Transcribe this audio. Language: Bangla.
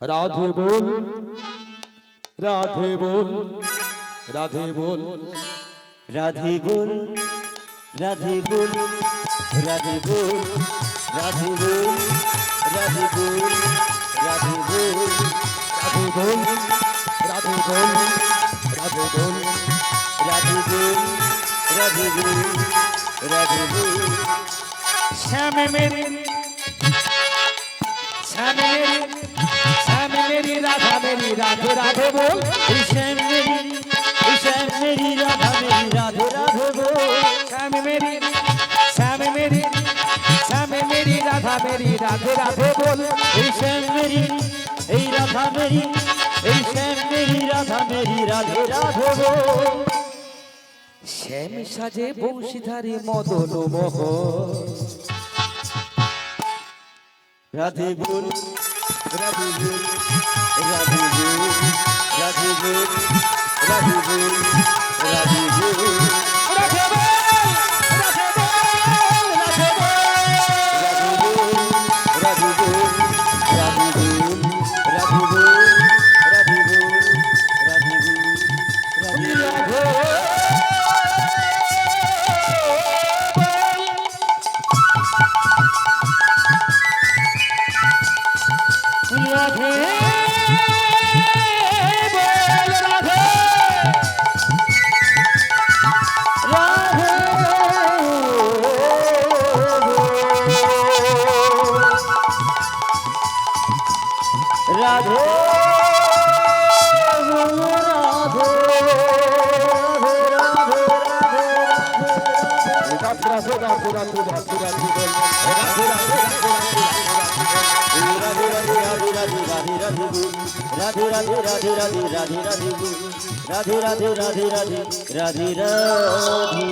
রাধে বল, রাধে বল, রাধে বল, রাধে বল, রাধে বল, রাধে বল, রাধে বল, রাধে বল, রাধে বল, রাধে বল, রাধে বল, রাধে বল, রাধে বল, রাধে বল, রাধে বল। श्याम मेरी, श्याम मेरी, श्याम मेरी राधा मेरी राधे राधे बोल। श्याम मेरी राधा मेरी राधे राधे बोल। श्याम मेरी, श्याम मेरी, श्याम मेरी राधा मेरी राधे राधे बोल। श्याम मेरी राधा मेरी, श्याम मेरी राधा मेरी राधे राधे बोल। শ্যাম সাজে বংশীধারী মদন মোহ, রাধে বল, রাধে বল, রাধে বল, রাধে বল, রাধে বল, রাধে বল। রাধে বল, রাধে বল, রাধে বল। রাধে বল, রাধে বল, রাধে বল, রাধে বল, রাধে বল, রাধে বল। রাধে বল, রাধে রাধে রাধে রাধে রাধে রাধে রাধে বল, রাধে রাধে রাধে রাধে রাধে রাধে রাধে রাধে রাধে রাধে রাধে রাধে রাধে রাধে রাধে রাধে রাধে রাধে রাধে।